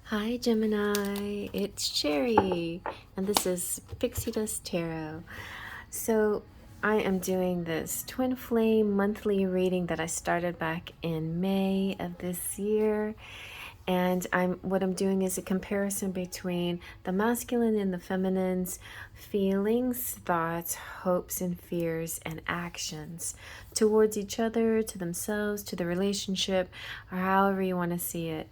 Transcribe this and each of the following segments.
Hi Gemini, it's Sherry, and this is Pixie Dust Tarot. So I am doing this Twin Flame monthly reading that I started back in May of this year. And what I'm doing is a comparison between the masculine and the feminine's feelings, thoughts, hopes, and fears, and actions towards each other, to themselves, to the relationship, or however you want to see it.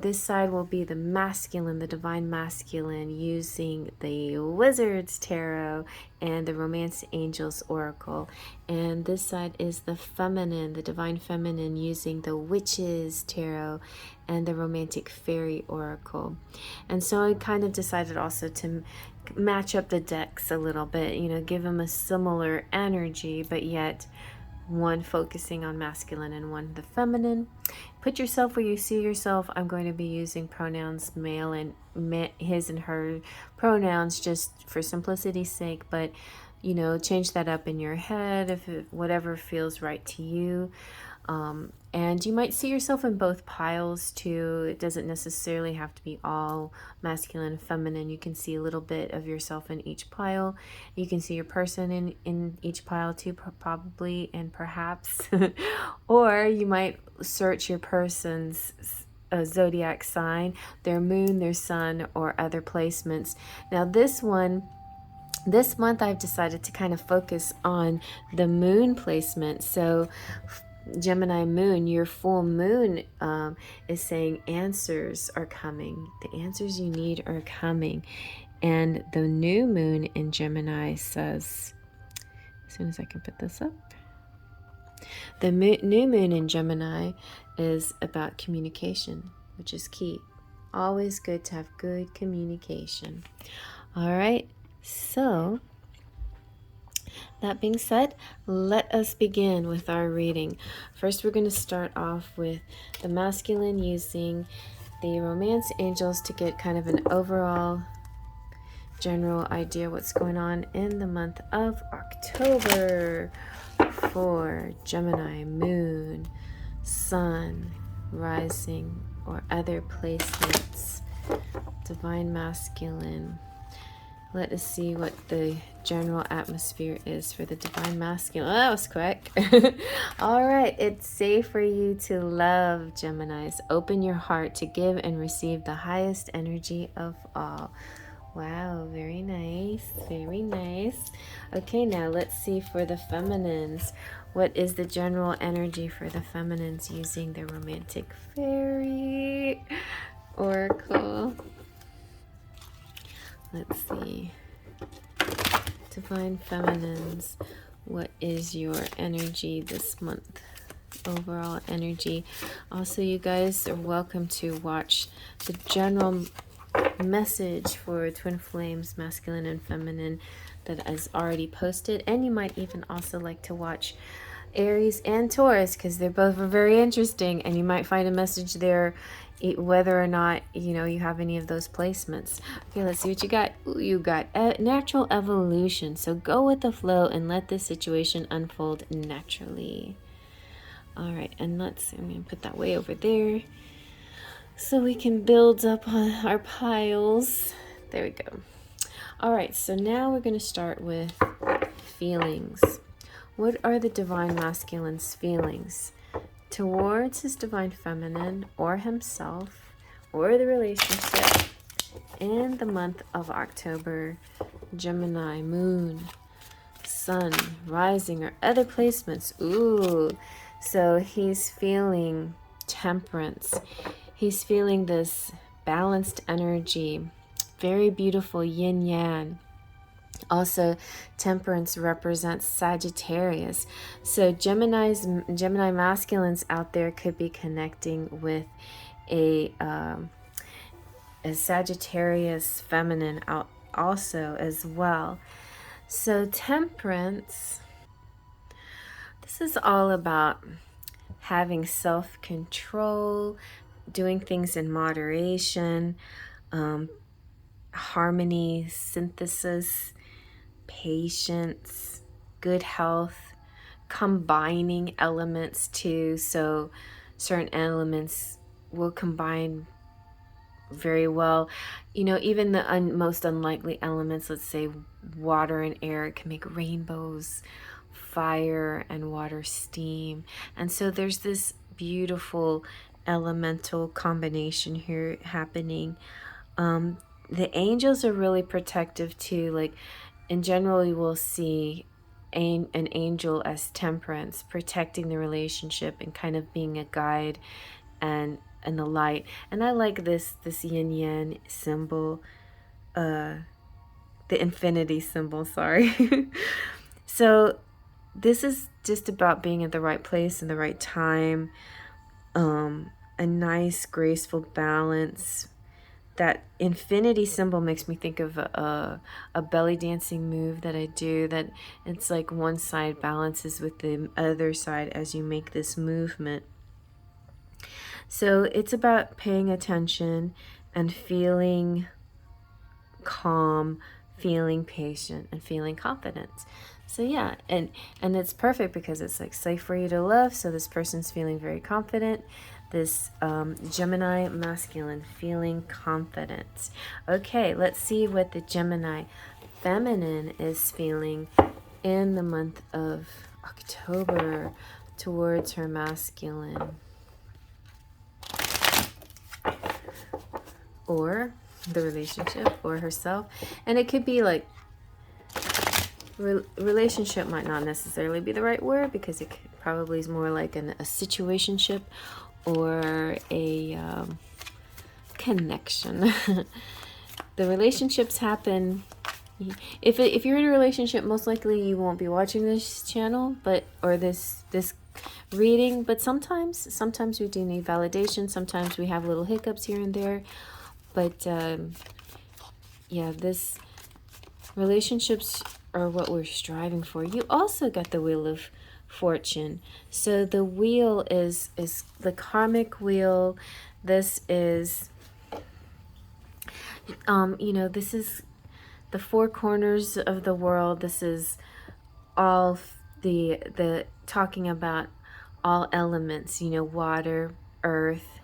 This side will be the masculine, the divine masculine, using the Wizard's Tarot and the Romance Angels Oracle. And this side is the feminine, the divine feminine, using the Witches Tarot and the Romantic Fairy Oracle. And so I kind of decided also to match up the decks a little bit, give them a similar energy, but yet one focusing on masculine and one the feminine. Put yourself where you see yourself. I'm going to be using pronouns male and his and her pronouns just for simplicity's sake, but change that up in your head if whatever feels right to you. And you might see yourself in both piles too. It doesn't necessarily have to be all masculine and feminine. You can see a little bit of yourself in each pile. You can see your person in each pile too, probably and perhaps. Or you might search your person's zodiac sign, their moon, their sun, or other placements. Now this month I've decided to kind of focus on the moon placement. So Gemini moon, your full moon is saying answers are coming. The answers you need are coming. And the new moon in Gemini says, as soon as I can put this up, the new moon in Gemini is about communication, which is key. Always good to have good communication. All right, so that being said, let us begin with our reading. First, we're going to start off with the masculine using the Romance Angels to get kind of an overall general idea what's going on in the month of October for Gemini, moon, sun, rising, or other placements. Divine masculine. Let us see what the general atmosphere is for the divine masculine. Oh, that was quick. All right. It's safe for you to love, Geminis. Open your heart to give and receive the highest energy of all. Wow. Very nice. Very nice. Okay. Now let's see for the feminines. What is the general energy for the feminines using the Romantic Fairy Oracle? Let's see. Divine Feminines, what is your energy this month? Overall energy. Also, you guys are welcome to watch the general message for Twin Flames, masculine and feminine, that is already posted. And you might even also like to watch Aries and Taurus, because they're both very interesting, and you might find a message there whether or not you have any of those placements. Okay, let's see what you got. Ooh, you got natural evolution. So go with the flow and let this situation unfold naturally. All right, and I'm going to put that way over there so we can build up on our piles. There we go. All right, so now we're going to start with feelings. What are the divine masculine's feelings towards his divine feminine or himself or the relationship in the month of October? Gemini, moon, sun, rising, or other placements. Ooh, so he's feeling temperance. He's feeling this balanced energy, very beautiful yin yang. Also, temperance represents Sagittarius. So Gemini masculines out there could be connecting with a Sagittarius feminine out also as well. So temperance, this is all about having self-control, doing things in moderation, harmony, synthesis, patience, good health, combining elements too. So certain elements will combine very well. You know, even the most unlikely elements, let's say water and air, it can make rainbows, fire and water, steam. And so there's this beautiful elemental combination here happening. The angels are really protective too. Like in general, you will see an angel as temperance, protecting the relationship and kind of being a guide and the light. And I like this yin yang symbol, the infinity symbol, sorry. So this is just about being at the right place in the right time, a nice graceful balance. That infinity symbol makes me think of a belly dancing move that I do, that it's like one side balances with the other side as you make this movement. So it's about paying attention and feeling calm, feeling patient, and feeling confident. So yeah, and it's perfect because it's like safe for you to love. So this person's feeling very confident. This Gemini masculine feeling confident. Okay, let's see what the Gemini feminine is feeling in the month of October towards her masculine, or the relationship, or herself. And it could be like relationship might not necessarily be the right word, because it probably is more like a situationship or a connection. The relationships happen. If you're in a relationship, most likely you won't be watching this channel, or this reading. But sometimes we do need validation. Sometimes we have little hiccups here and there. But yeah, this relationships are what we're striving for. You also got the Wheel of Fortune. So the wheel is the karmic wheel. This is you know, this is the four corners of the world. This is all the talking about all elements, you know, water, earth,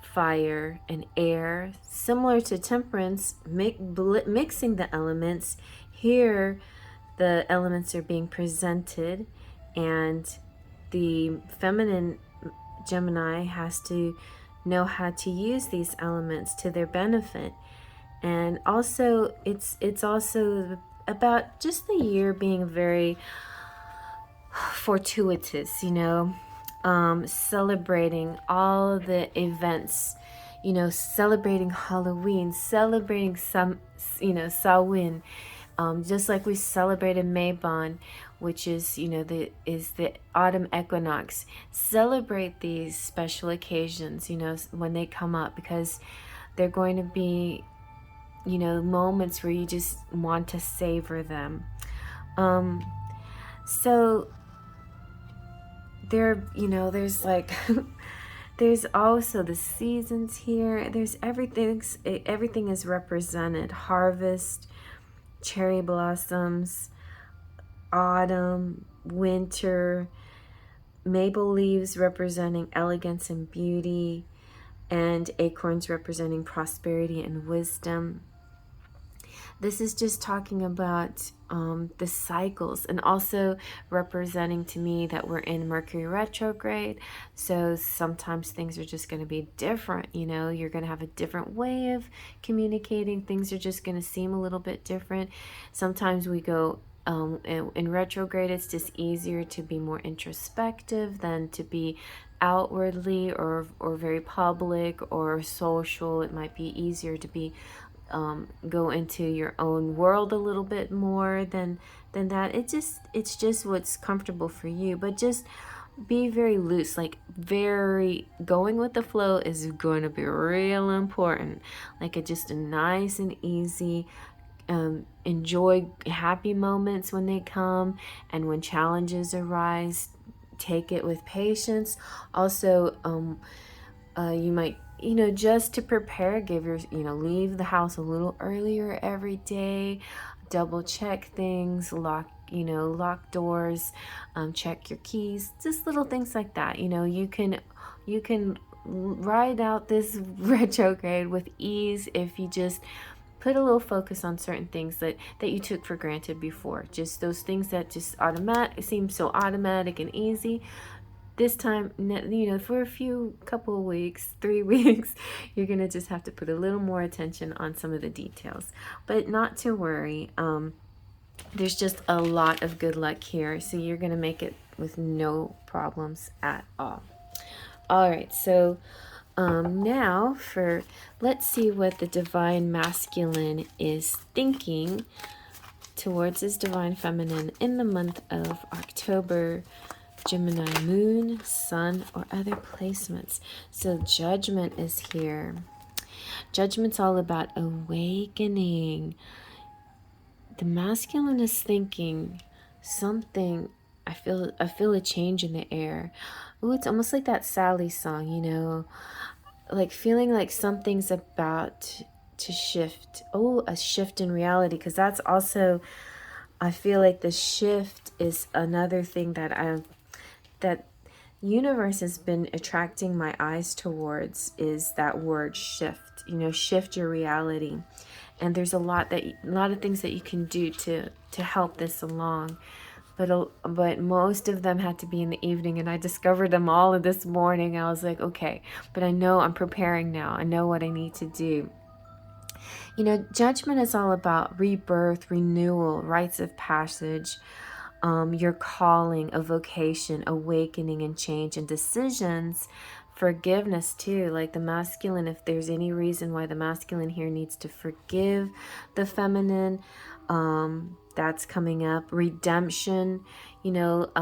fire, and air. Similar to temperance, mixing the elements. Here the elements are being presented, and the feminine Gemini has to know how to use these elements to their benefit. And also it's also about just the year being very fortuitous, you know, celebrating all the events, you know, celebrating Halloween, celebrating some, you know, Samhain, just like we celebrated Mabon, which is, you know, the autumn equinox. Celebrate these special occasions, you know, when they come up, because they're going to be, you know, moments where you just want to savor them. So there, you know, there's like there's also the seasons here. There's everything is represented: harvest, cherry blossoms, autumn, winter, maple leaves representing elegance and beauty, and acorns representing prosperity and wisdom. This is just talking about the cycles, and also representing to me that we're in Mercury retrograde. So sometimes things are just going to be different. You know, you're going to have a different way of communicating. Things are just going to seem a little bit different. Sometimes we go in retrograde, it's just easier to be more introspective than to be outwardly or very public or social. It might be easier to be go into your own world a little bit more than that. It's just what's comfortable for you, but just be very loose. Like, very going with the flow is going to be real important. Like, just a nice and easy, enjoy happy moments when they come, and when challenges arise, take it with patience. Also, you might, you know, just to prepare, leave the house a little earlier every day, double check things, lock doors, check your keys, just little things like that. You know, you can ride out this retrograde with ease if you just put a little focus on certain things that you took for granted before. Just those things that just seem so automatic and easy. This time, for a couple of weeks, 3 weeks, you're going to just have to put a little more attention on some of the details. But not to worry. There's just a lot of good luck here. So you're going to make it with no problems at all. All right. So now let's see what the divine masculine is thinking towards his divine feminine in the month of October. Gemini moon, sun, or other placements. So judgment is here. Judgment's all about awakening. The masculine is thinking something. I feel a change in the air. Oh, it's almost like that Sally song, like feeling like something's about to shift. Oh, a shift in reality, because that's also, I feel like the shift is another thing that universe has been attracting my eyes towards, is that word shift. Shift your reality. And there's a lot of things that you can do to help this along. But most of them had to be in the evening, and I discovered them all this morning. I was like, okay, but I know I'm preparing now. I know what I need to do. Judgment is all about rebirth, renewal, rites of passage, your calling, a vocation, awakening and change, and decisions, forgiveness too. Like the masculine, if there's any reason why the masculine here needs to forgive the feminine, that's coming up. Redemption, in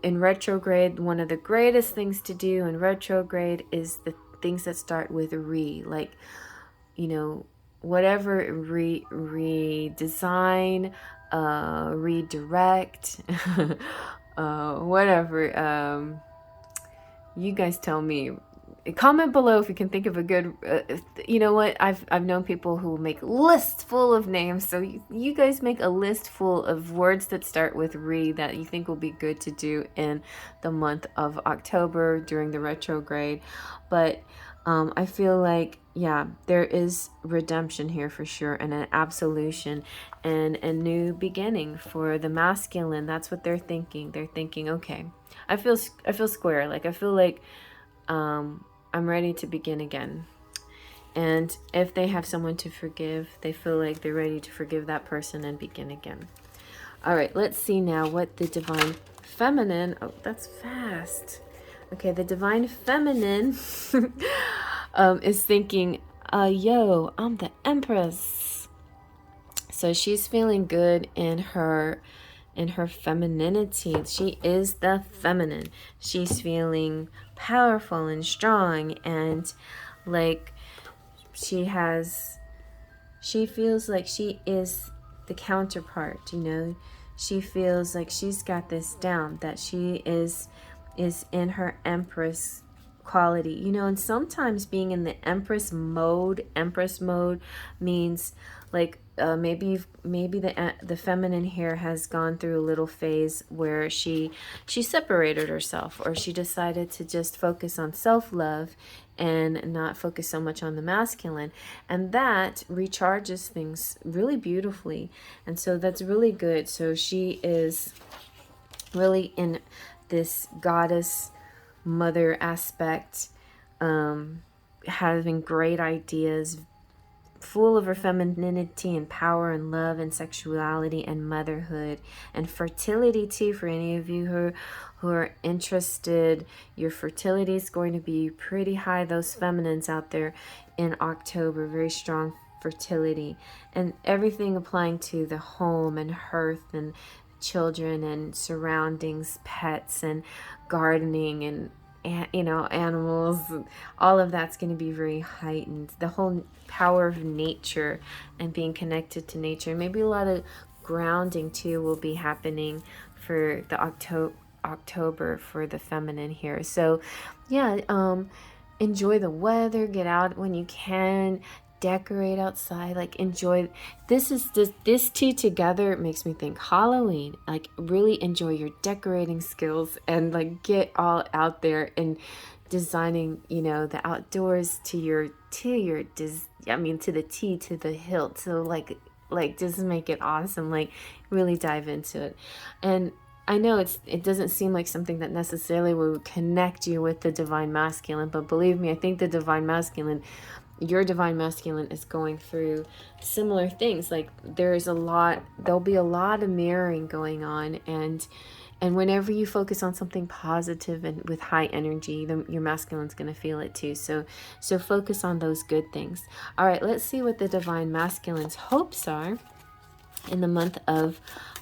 retrograde, one of the greatest things to do in retrograde is the things that start with like, whatever, redesign, redirect, whatever. You guys tell me. Comment below if you can think of a good, you know what, I've known people who make lists full of names, so you guys make a list full of words that start with re that you think will be good to do in the month of October during the retrograde. But I feel like, yeah, there is redemption here for sure, and an absolution and a new beginning for the masculine. That's what they're thinking. They're thinking, okay, I feel square. Like I feel like I'm ready to begin again. And if they have someone to forgive, they feel like they're ready to forgive that person and begin again. All right, let's see now what the divine feminine, oh, that's fast. Okay, the divine feminine is thinking, yo, I'm the Empress. So she's feeling good in her femininity. She is the feminine. She's feeling powerful and strong, and like she feels like she is the counterpart. She feels like she's got this down, that she is in her Empress quality, and sometimes being in the Empress mode means like maybe the feminine here has gone through a little phase where she separated herself, or she decided to just focus on self-love and not focus so much on the masculine, and that recharges things really beautifully. And so that's really good. So she is really in this goddess mother aspect, having great ideas, full of her femininity and power and love and sexuality and motherhood and fertility too. For any of you who are interested, your fertility is going to be pretty high. Those feminines out there in October, very strong fertility, and everything applying to the home and hearth and children and surroundings, pets and gardening and animals. All of that's going to be very heightened. The whole power of nature and being connected to nature. Maybe a lot of grounding too will be happening for the October for the feminine here. So yeah, enjoy the weather, get out when you can, decorate outside, like enjoy. This two together makes me think Halloween. Like really enjoy your decorating skills and like get all out there and designing, you know, the outdoors to to the T, to the hilt. So like just make it awesome, like really dive into it. And I know it doesn't seem like something that necessarily would connect you with the divine masculine, but believe me, I think the divine masculine, your divine masculine, is going through similar things. Like there'll be a lot of mirroring going on, and whenever you focus on something positive and with high energy, your masculine's going to feel it too. So focus on those good things. All right, let's see what the divine masculine's hopes are in the month of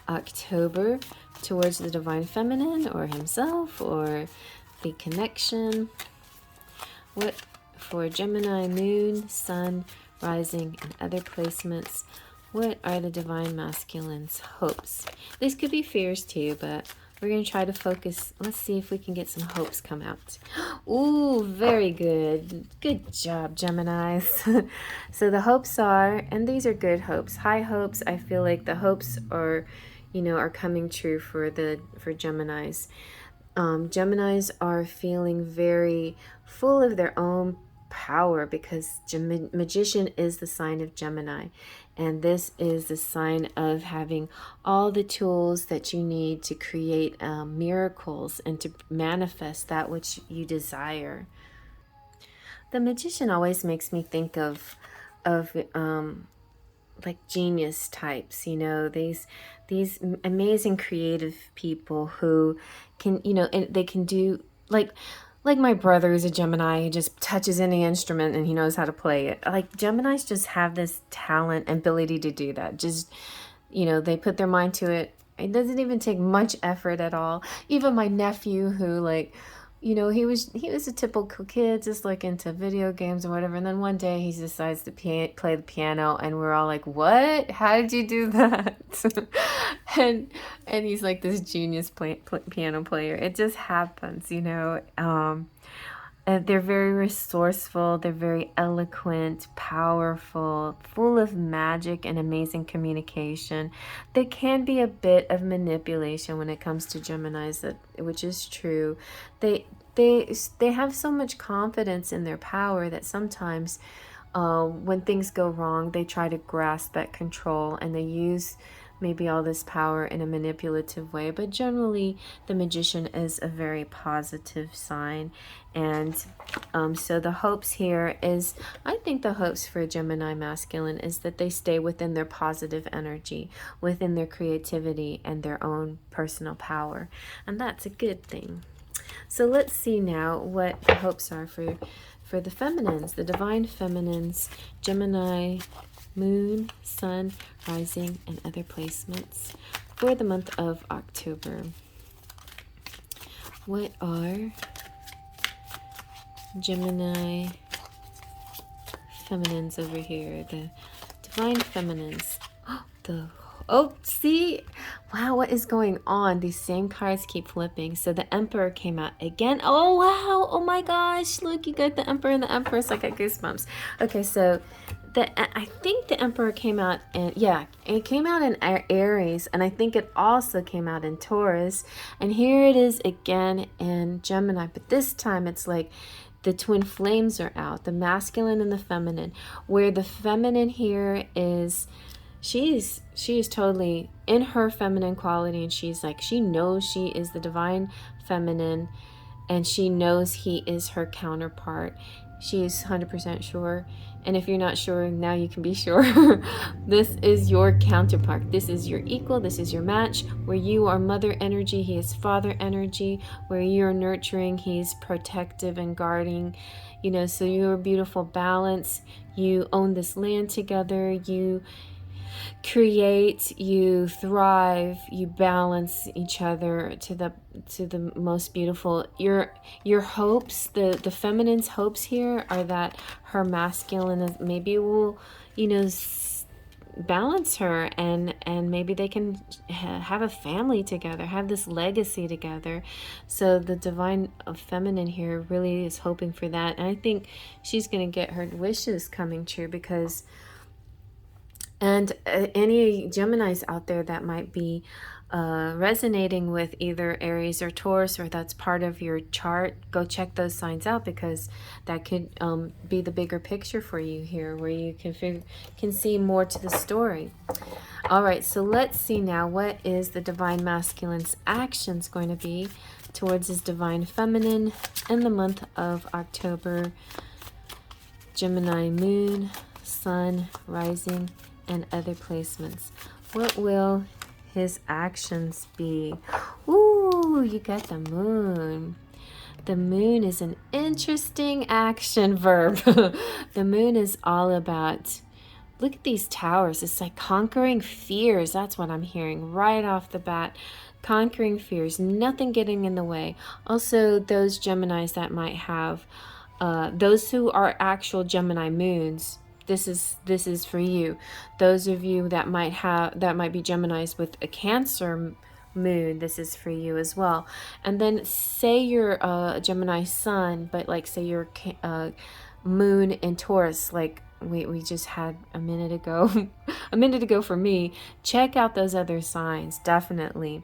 October towards the divine feminine, or himself, or the connection. What for Gemini moon, sun, rising, and other placements? What are the divine masculine's hopes? These could be fears too, but we're going to try to focus. Let's see if we can get some hopes come out. Ooh, very good. Good job, Geminis. So the hopes are, and these are good hopes, high hopes. I feel like the hopes are, you know, are coming true for Geminis. Geminis are feeling very full of their own power, because magician is the sign of Gemini, and this is the sign of having all the tools that you need to create miracles and to manifest that which you desire. The magician always makes me think of like genius types, you know, these amazing creative people who can, you know, and they can do like my brother is a Gemini. He just touches any instrument and he knows how to play it. Like Geminis just have this talent and ability to do that. Just, you know, they put their mind to it. It doesn't even take much effort at all. Even my nephew, who, like, you know, he was a typical kid, just like into video games and whatever. And then one day he decides to play the piano, and we're all like, "What? How did you do that?" and he's like this genius piano player. It just happens, you know. They're very resourceful. They're very eloquent, powerful, full of magic and amazing communication. There can be a bit of manipulation when it comes to Geminis, which is true. They have so much confidence in their power that sometimes when things go wrong, they try to grasp that control, and they use maybe all this power in a manipulative way. But generally, the magician is a very positive sign. And so the hopes here is, I think the hopes for Gemini masculine is that they stay within their positive energy, within their creativity and their own personal power. And that's a good thing. So let's see now what the hopes are for the feminines, the divine feminines, Gemini, moon, sun, rising, and other placements for the month of October. What are Gemini feminines over here? The divine feminines. See? Wow, what is going on? These same cards keep flipping. So the Emperor came out again. Oh, wow. Oh my gosh. Look, you got the Emperor and the Empress. I got goosebumps. Okay, so I think the Emperor came out in, yeah, it came out in Aries, and I think it also came out in Taurus. And here it is again in Gemini, but this time it's like the twin flames are out, the masculine and the feminine, where the feminine here is, she is totally in her feminine quality, and she's like, she knows she is the divine feminine, and she knows he is her counterpart. She is 100% sure. And if you're not sure, now you can be sure. This is your counterpart. This is your equal. This is your match. Where you are mother energy, he is father energy. Where you're nurturing, he's protective and guarding. You know, so you're a beautiful balance. You own this land together. You create, you thrive, you balance each other to the most beautiful. Your hopes, the feminine's hopes here are that her masculine maybe will, you know, balance her, and maybe they can have a family together, have this legacy together. So the divine feminine here really is hoping for that, and I think she's going to get her wishes coming true, because and any Geminis out there that might be resonating with either Aries or Taurus, or that's part of your chart, go check those signs out, because that could be the bigger picture for you here, where you can see more to the story. All right, so let's see now, what is the Divine Masculine's actions going to be towards his Divine Feminine in the month of October? Gemini moon, sun, rising, and other placements. What will his actions be? Ooh, you got the moon. The moon is an interesting action verb. The moon is all about, look at these towers. It's like conquering fears. That's what I'm hearing right off the bat. Conquering fears, nothing getting in the way. Also, those Geminis that might have, those who are actual Gemini moons, this is for you. Those of you that might be Geminis with a Cancer moon, this is for you as well. And then say you're a Gemini sun, but like say you're moon in Taurus, like we just had a minute ago. A minute ago for me. Check out those other signs, definitely,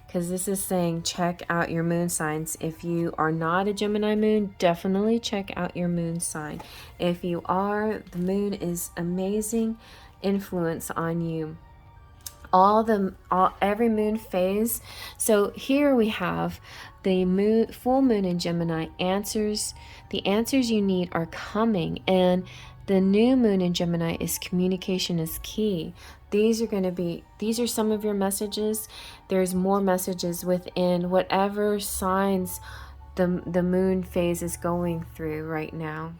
because this is saying check out your moon signs. If you are not a Gemini moon, definitely check out your moon sign. If you are, the moon is amazing influence on you. Every moon phase. So here we have the full moon in Gemini. The answers you need are coming, and the new moon in Gemini is communication is key. These are some of your messages. There's more messages within whatever signs the moon phase is going through right now.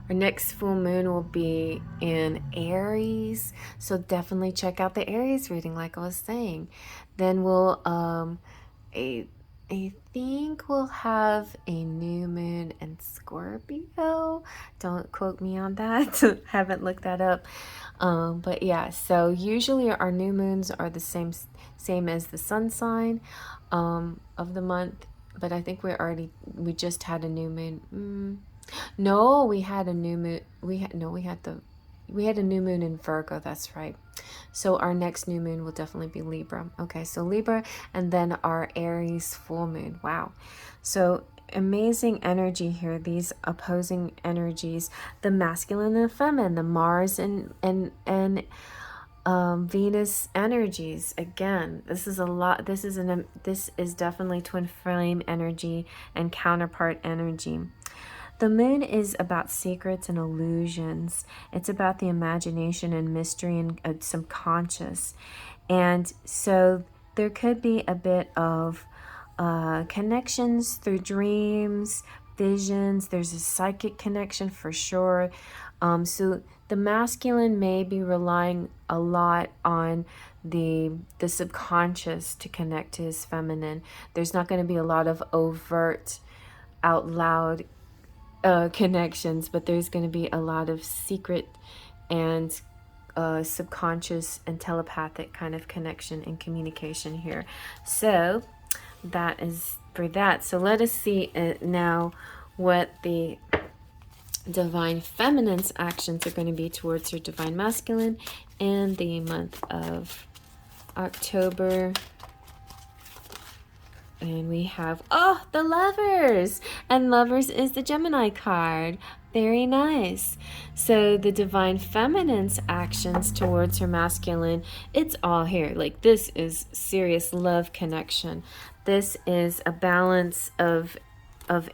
Our next full moon will be in Aries, so definitely check out the Aries reading, like I was saying. Then we'll I think we'll have a new moon in Scorpio. Don't quote me on that. Haven't looked that up. But yeah, so usually our new moons are the same as the sun sign of the month. But I think we just had a new moon. No, we had a new moon. We had a new moon in Virgo. That's right. So our next new moon will definitely be Libra. Okay, so Libra, and then our Aries full moon. Wow. So amazing energy here. These opposing energies, the masculine and the feminine, the Mars and Venus energies. Again, this is a lot. This is definitely twin flame energy and counterpart energy. The moon is about secrets and illusions. It's about the imagination and mystery and subconscious. And so there could be a bit of connections through dreams, visions. There's a psychic connection for sure. So the masculine may be relying a lot on the subconscious to connect to his feminine. There's not going to be a lot of overt, out loud connections, but there's going to be a lot of secret and subconscious and telepathic kind of connection and communication here. So that is for that. So let us see now what the divine feminine's actions are going to be towards her divine masculine in the month of October. And we have, the Lovers. And Lovers is the Gemini card. Very nice. So the divine feminine's actions towards her masculine, it's all here. Like, this is serious love connection. This is a balance of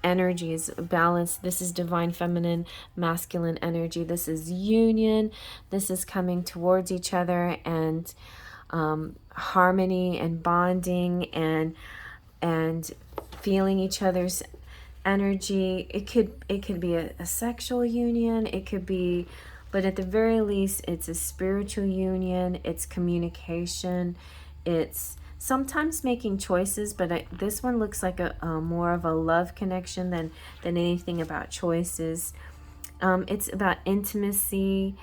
energies, balance. This is divine feminine, masculine energy. This is union. This is coming towards each other, and harmony and bonding and feeling each other's energy. It could be a sexual union. It could be, but at the very least, it's a spiritual union. It's communication. It's sometimes making choices, but this one looks like a more of a love connection than anything about choices. It's about intimacy,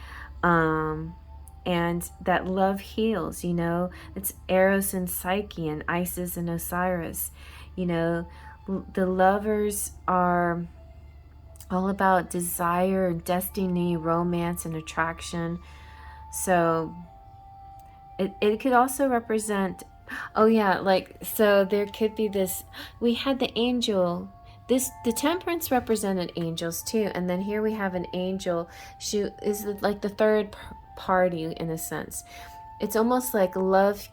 and that love heals, you know. It's Eros and Psyche and Isis and Osiris. You know, the Lovers are all about desire, destiny, romance, and attraction. So it could also represent Oh yeah, like, so there could be this, we had the angel, the temperance represented angels too, and then here we have an angel. She is like the third party in a sense. It's almost like love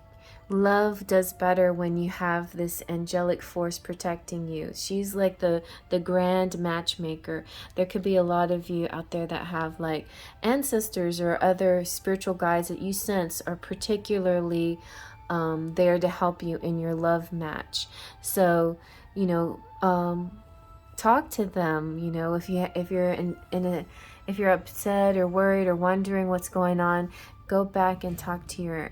does better when you have this angelic force protecting you. She's like the grand matchmaker. There could be a lot of you out there that have like ancestors or other spiritual guides that you sense are particularly there to help you in your love match. So, you know, talk to them. You know, if you're in a, if you're upset or worried or wondering what's going on, go back and talk to your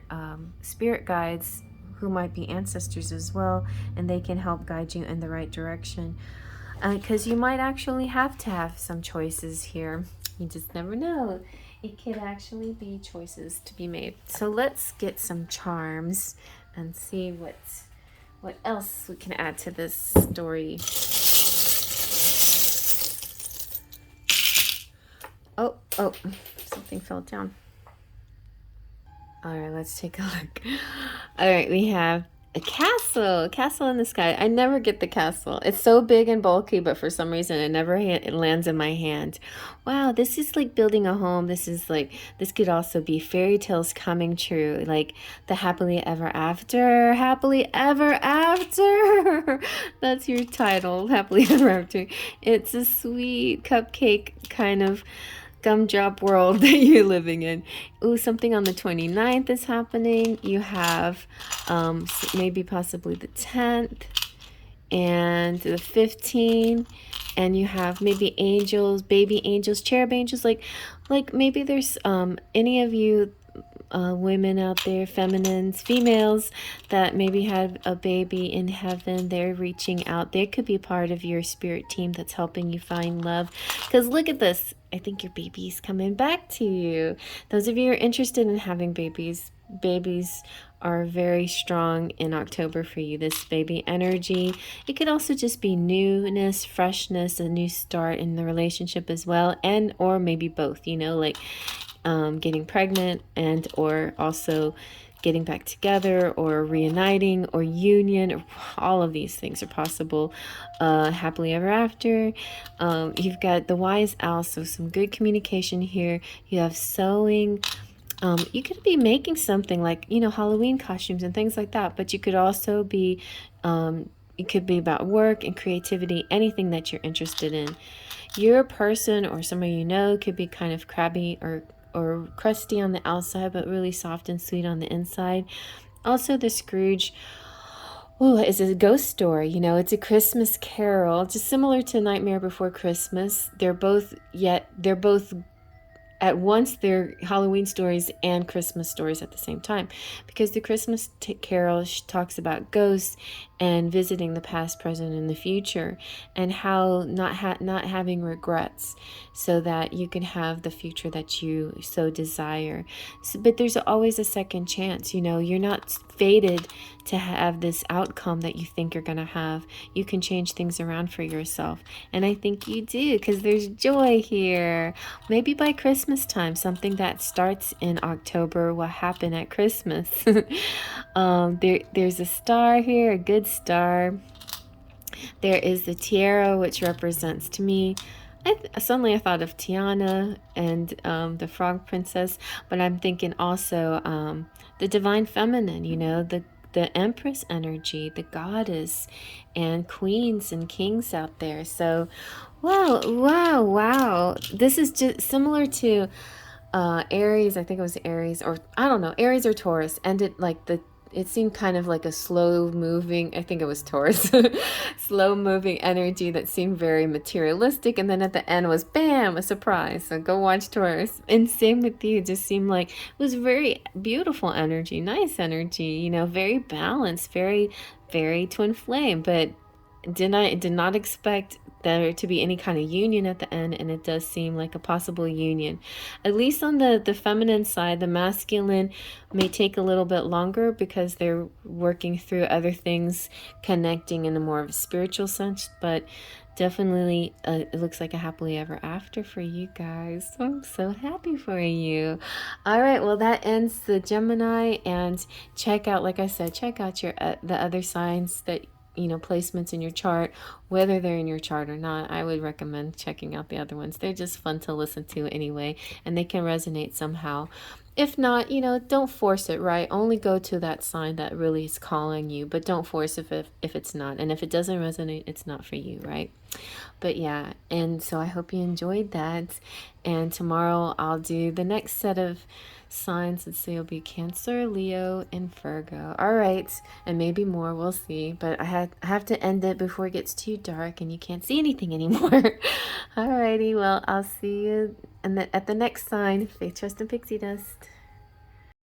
spirit guides, who might be ancestors as well, and they can help guide you in the right direction. Because you might actually have to have some choices here. You just never know. It could actually be choices to be made. So let's get some charms and see what else we can add to this story. Oh, something fell down. All right, let's take a look. All right, we have a castle in the sky. I never get the castle. It's so big and bulky, but for some reason it never it lands in my hand. Wow, this is like building a home. This is like, this could also be fairy tales coming true, like the happily ever after. Happily ever after. That's your title, happily ever after. It's a sweet cupcake kind of gumdrop world that you're living in. Ooh, something on the 29th is happening. You have maybe possibly the 10th and the 15th, and you have maybe angels, baby angels, cherub angels, like maybe there's any of you women out there, feminines, females that maybe had a baby in heaven. They're reaching out. They could be part of your spirit team that's helping you find love. Because look at this. I think your baby's coming back to you. Those of you who are interested in having babies are very strong in October for you. This baby energy. It could also just be newness, freshness, a new start in the relationship as well, and or maybe both, you know, like getting pregnant and or also getting back together or reuniting or union, or all of these things are possible. Happily ever after. You've got the wise owl, so some good communication here. You have sewing. You could be making something like, you know, Halloween costumes and things like that, but you could also be it could be about work and creativity, anything that you're interested in. Your person or somebody you know could be kind of crabby or crusty on the outside, but really soft and sweet on the inside. Also, the Scrooge, oh, is a ghost story. You know, it's a Christmas carol, just similar to Nightmare Before Christmas. They're both at once they're Halloween stories and Christmas stories at the same time, because the Christmas carol talks about ghosts and visiting the past, present, and the future, and how not having regrets, so that you can have the future that you so desire. But there's always a second chance. You know, you're not fated to have this outcome that you think you're gonna have. You can change things around for yourself, and I think you do, because there's joy here. Maybe by Christmas time, something that starts in October will happen at Christmas. There's a star here, a good star. There is the tiara, which represents to me, suddenly I thought of Tiana and the Frog Princess, but I'm thinking also the Divine Feminine, you know, the Empress energy, the goddess, and queens and kings out there. So, wow. This is just similar to Aries. I think it was Aries, or I don't know, Aries or Taurus. And it seemed kind of like a slow moving, I think it was Taurus, slow moving energy that seemed very materialistic. And then at the end was bam, a surprise. So go watch Taurus. And same with you. It just seemed like it was very beautiful energy, nice energy, you know, very balanced, very, very twin flame. But did not expect there to be any kind of union at the end, and it does seem like a possible union, at least on the feminine side. The masculine may take a little bit longer because they're working through other things, connecting in a more of a spiritual sense, but definitely it looks like a happily ever after for you guys. So I'm so happy for you. All right, well, that ends the Gemini. And check out, like I said, check out your the other signs that, you know, placements in your chart, whether they're in your chart or not. I would recommend checking out the other ones. They're just fun to listen to anyway, and they can resonate somehow. If not, you know, don't force it, right? Only go to that sign that really is calling you, but don't force if it's not. And if it doesn't resonate, it's not for you, right? But yeah, and so I hope you enjoyed that. And tomorrow I'll do the next set of signs. Let's see, it'll be Cancer, Leo, and Virgo. All right, and maybe more. We'll see. But I have to end it before it gets too dark and you can't see anything anymore. Alrighty, well, I'll see you at the next sign. Faith, trust, and pixie dust.